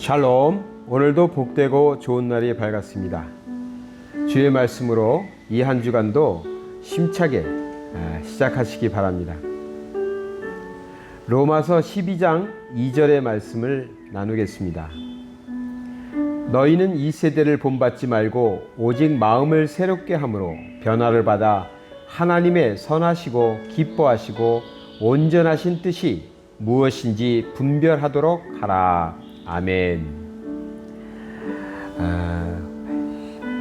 샬롬. 오늘도 복되고 좋은 날이 밝았습니다. 주의 말씀으로 이 한 주간도 힘차게 시작하시기 바랍니다. 로마서 12장 2절의 말씀을 나누겠습니다. 너희는 이 세대를 본받지 말고 오직 마음을 새롭게 함으로 변화를 받아 하나님의 선하시고 기뻐하시고 온전하신 뜻이 무엇인지 분별하도록 하라. 아멘.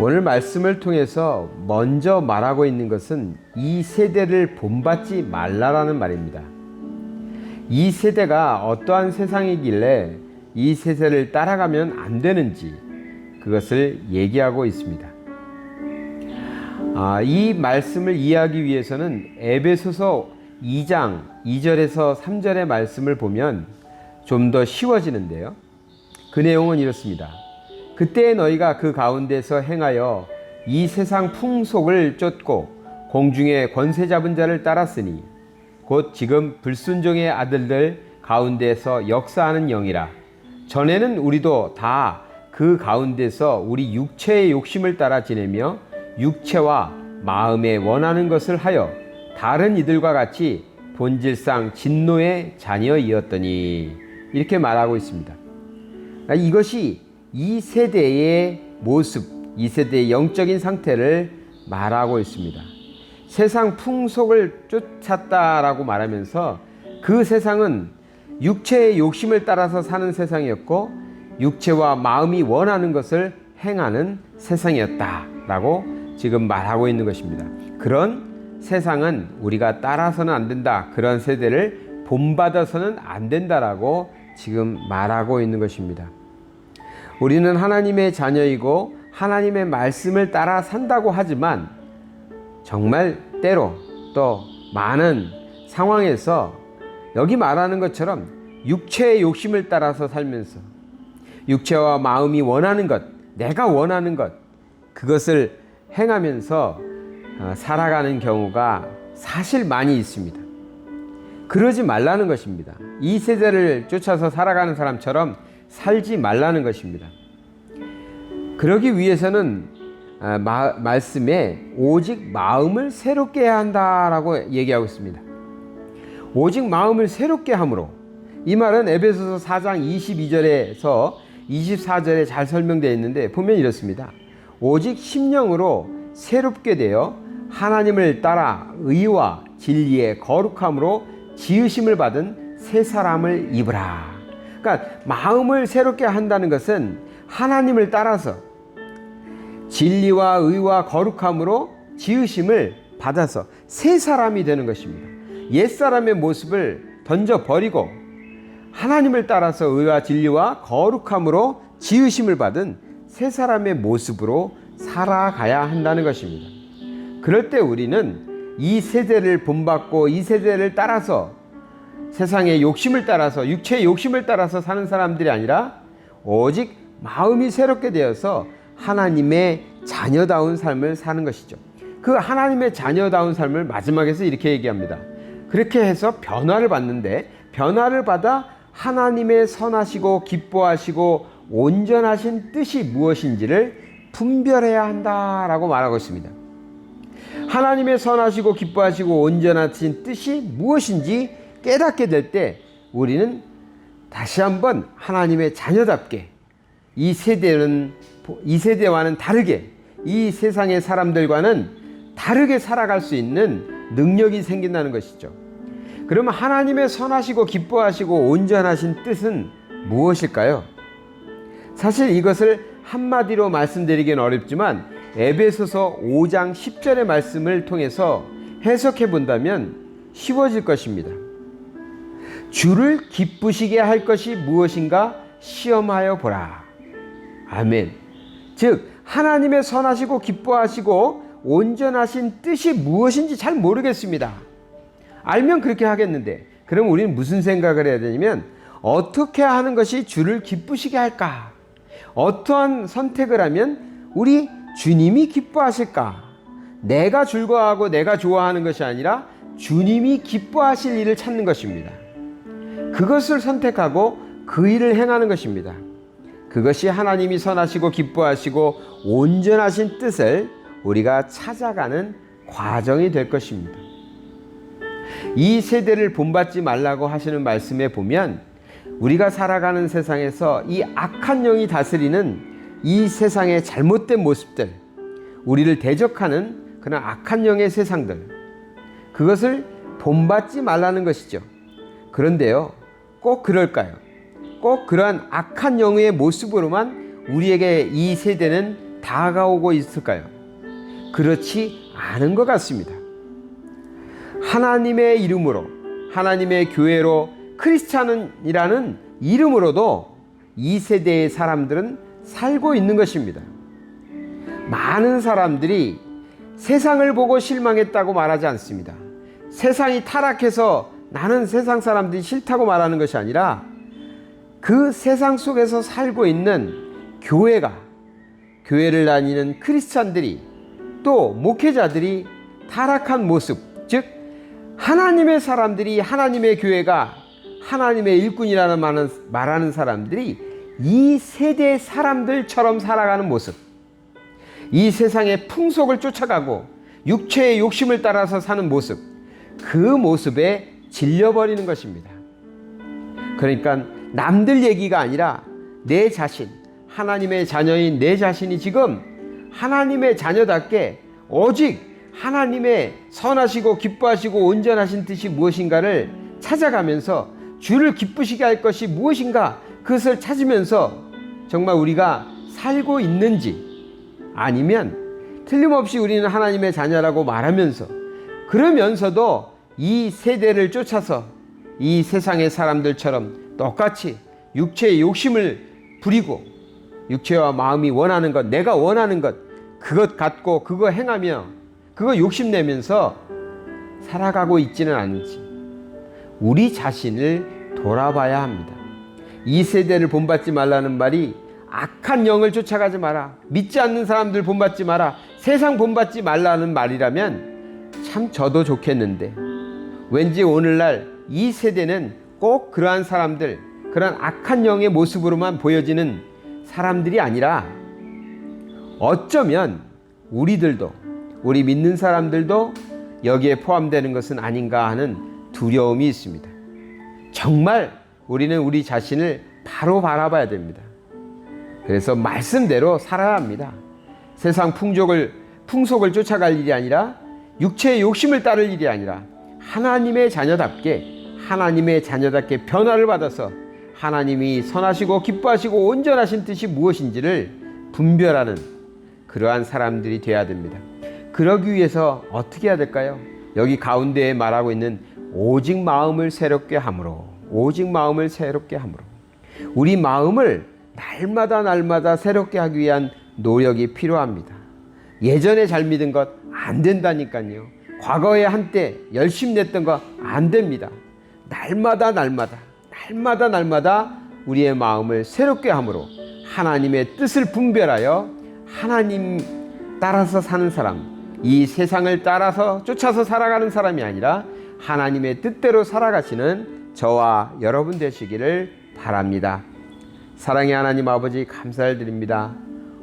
오늘 말씀을 통해서 먼저 말하고 있는 것은 이 세대를 본받지 말라라는 말입니다. 이 세대가 어떠한 세상이길래 이 세대를 따라가면 안 되는지 그것을 얘기하고 있습니다. 이 말씀을 이해하기 위해서는 에베소서 2장 2절에서 3절의 말씀을 보면 좀 더 쉬워지는데요. 그 내용은 이렇습니다. 그때 너희가 그 가운데서 행하여 이 세상 풍속을 쫓고 공중의 권세 잡은 자를 따랐으니 곧 지금 불순종의 아들들 가운데서 역사하는 영이라. 전에는 우리도 다 그 가운데서 우리 육체의 욕심을 따라 지내며 육체와 마음에 원하는 것을 하여 다른 이들과 같이 본질상 진노의 자녀이었더니, 이렇게 말하고 있습니다. 이것이 이 세대의 모습, 이 세대의 영적인 상태를 말하고 있습니다. 세상 풍속을 쫓았다라고 말하면서 그 세상은 육체의 욕심을 따라서 사는 세상이었고 육체와 마음이 원하는 것을 행하는 세상이었다라고 지금 말하고 있는 것입니다. 그런 세상은 우리가 따라서는 안 된다. 그런 세대를 본받아서는 안 된다라고 지금 말하고 있는 것입니다. 우리는 하나님의 자녀이고 하나님의 말씀을 따라 산다고 하지만 정말 때로 또 많은 상황에서 여기 말하는 것처럼 육체의 욕심을 따라서 살면서 육체와 마음이 원하는 것, 내가 원하는 것, 그것을 행하면서 살아가는 경우가 사실 많이 있습니다. 그러지 말라는 것입니다. 이 세대를 쫓아서 살아가는 사람처럼 살지 말라는 것입니다. 그러기 위해서는 말씀에 오직 마음을 새롭게 해야 한다라고 얘기하고 있습니다. 오직 마음을 새롭게 함으로, 이 말은 에베소서 4장 22절에서 24절에 잘 설명되어 있는데 보면 이렇습니다. 오직 심령으로 새롭게 되어 하나님을 따라 의와 진리의 거룩함으로 지으심을 받은 새 사람을 입으라. 그러니까 마음을 새롭게 한다는 것은 하나님을 따라서 진리와 의와 거룩함으로 지으심을 받아서 새 사람이 되는 것입니다. 옛사람의 모습을 던져버리고 하나님을 따라서 의와 진리와 거룩함으로 지으심을 받은 새 사람의 모습으로 살아가야 한다는 것입니다. 그럴 때 우리는 이 세대를 본받고 이 세대를 따라서 세상의 욕심을 따라서 육체의 욕심을 따라서 사는 사람들이 아니라 오직 마음이 새롭게 되어서 하나님의 자녀다운 삶을 사는 것이죠. 그 하나님의 자녀다운 삶을 마지막에서 이렇게 얘기합니다. 그렇게 해서 변화를 받는데, 변화를 받아 하나님의 선하시고 기뻐하시고 온전하신 뜻이 무엇인지를 분별해야 한다라고 말하고 있습니다. 하나님의 선하시고 기뻐하시고 온전하신 뜻이 무엇인지 깨닫게 될 때 우리는 다시 한번 하나님의 자녀답게 이 세대와는 다르게, 이 세상의 사람들과는 다르게 살아갈 수 있는 능력이 생긴다는 것이죠. 그러면 하나님의 선하시고 기뻐하시고 온전하신 뜻은 무엇일까요? 사실 이것을 한마디로 말씀드리기는 어렵지만 에베소서 5장 10절의 말씀을 통해서 해석해 본다면 쉬워질 것입니다. 주를 기쁘시게 할 것이 무엇인가 시험하여 보라. 아멘. 즉 하나님의 선하시고 기뻐하시고 온전하신 뜻이 무엇인지 잘 모르겠습니다. 알면 그렇게 하겠는데, 그럼 우리는 무슨 생각을 해야 되냐면 어떻게 하는 것이 주를 기쁘시게 할까? 어떠한 선택을 하면 우리 주님이 기뻐하실까? 내가 즐거워하고 내가 좋아하는 것이 아니라 주님이 기뻐하실 일을 찾는 것입니다. 그것을 선택하고 그 일을 행하는 것입니다. 그것이 하나님이 선하시고 기뻐하시고 온전하신 뜻을 우리가 찾아가는 과정이 될 것입니다. 이 세대를 본받지 말라고 하시는 말씀에 보면 우리가 살아가는 세상에서 이 악한 영이 다스리는 이 세상의 잘못된 모습들, 우리를 대적하는 그런 악한 영의 세상들, 그것을 본받지 말라는 것이죠. 그런데요, 꼭 그럴까요? 꼭 그러한 악한 영의 모습으로만 우리에게 이 세대는 다가오고 있을까요? 그렇지 않은 것 같습니다. 하나님의 이름으로, 하나님의 교회로, 크리스찬이라는 이름으로도 이 세대의 사람들은 살고 있는 것입니다. 많은 사람들이 세상을 보고 실망했다고 말하지 않습니다. 세상이 타락해서 나는 세상 사람들이 싫다고 말하는 것이 아니라 그 세상 속에서 살고 있는 교회를 다니는 크리스찬들이 또 목회자들이 타락한 모습, 즉 하나님의 사람들이, 하나님의 교회가 하나님의 일꾼이라는 말하는 사람들이 이 세대의 사람들처럼 살아가는 모습, 이 세상의 풍속을 쫓아가고 육체의 욕심을 따라서 사는 모습, 그 모습에 질려버리는 것입니다. 그러니까 남들 얘기가 아니라 내 자신, 하나님의 자녀인 내 자신이 지금 하나님의 자녀답게 오직 하나님의 선하시고 기뻐하시고 온전하신 뜻이 무엇인가를 찾아가면서 주를 기쁘시게 할 것이 무엇인가, 그것을 찾으면서 정말 우리가 살고 있는지, 아니면 틀림없이 우리는 하나님의 자녀라고 말하면서 그러면서도 이 세대를 쫓아서 이 세상의 사람들처럼 똑같이 육체의 욕심을 부리고 육체와 마음이 원하는 것, 내가 원하는 것, 그것 갖고 그거 행하며 그거 욕심내면서 살아가고 있지는 않은지 우리 자신을 돌아봐야 합니다. 이 세대를 본받지 말라는 말이 악한 영을 쫓아가지 마라, 믿지 않는 사람들 본받지 마라, 세상 본받지 말라는 말이라면 참 저도 좋겠는데, 왠지 오늘날 이 세대는 꼭 그러한 사람들, 그러한 악한 영의 모습으로만 보여지는 사람들이 아니라 어쩌면 우리들도, 우리 믿는 사람들도 여기에 포함되는 것은 아닌가 하는 두려움이 있습니다. 정말 우리는 우리 자신을 바로 바라봐야 됩니다. 그래서 말씀대로 살아야 합니다. 세상 풍속을 쫓아갈 일이 아니라, 육체의 욕심을 따를 일이 아니라 하나님의 자녀답게 변화를 받아서 하나님이 선하시고 기뻐하시고 온전하신 뜻이 무엇인지를 분별하는 그러한 사람들이 되어야 됩니다. 그러기 위해서 어떻게 해야 될까요? 여기 가운데에 말하고 있는 오직 마음을 새롭게 함으로, 오직 마음을 새롭게 함으로, 우리 마음을 날마다 새롭게 하기 위한 노력이 필요합니다. 예전에 잘 믿은 것 안 된다니까요. 과거에 한때 열심히 냈던 거 안 됩니다. 날마다 우리의 마음을 새롭게 함으로 하나님의 뜻을 분별하여 하나님 따라서 사는 사람, 이 세상을 따라서 쫓아서 살아가는 사람이 아니라 하나님의 뜻대로 살아가시는 저와 여러분 되시기를 바랍니다. 사랑의 하나님 아버지, 감사를 드립니다.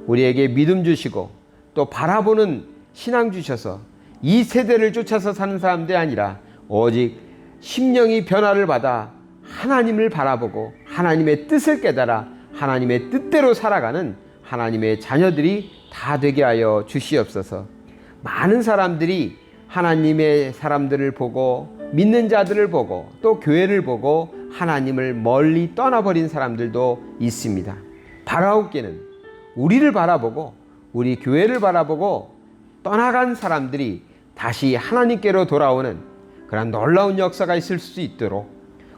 우리에게 믿음 주시고 또 바라보는 신앙 주셔서 이 세대를 쫓아서 사는 사람들이 아니라 오직 심령이 변화를 받아 하나님을 바라보고 하나님의 뜻을 깨달아 하나님의 뜻대로 살아가는 하나님의 자녀들이 다 되게 하여 주시옵소서. 많은 사람들이 하나님의 사람들을 보고 믿는 자들을 보고 또 교회를 보고 하나님을 멀리 떠나버린 사람들도 있습니다. 바라옵기는 우리를 바라보고 우리 교회를 바라보고 떠나간 사람들이 다시 하나님께로 돌아오는 그런 놀라운 역사가 있을 수 있도록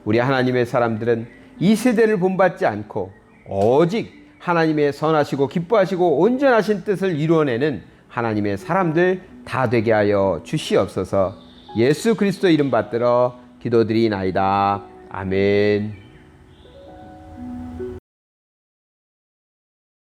우리 하나님의 사람들은 이 세대를 본받지 않고 오직 하나님의 선하시고 기뻐하시고 온전하신 뜻을 이루어내는 하나님의 사람들 다 되게 하여 주시옵소서. 예수 그리스도 이름 받들어 기도드리나이다. 아멘.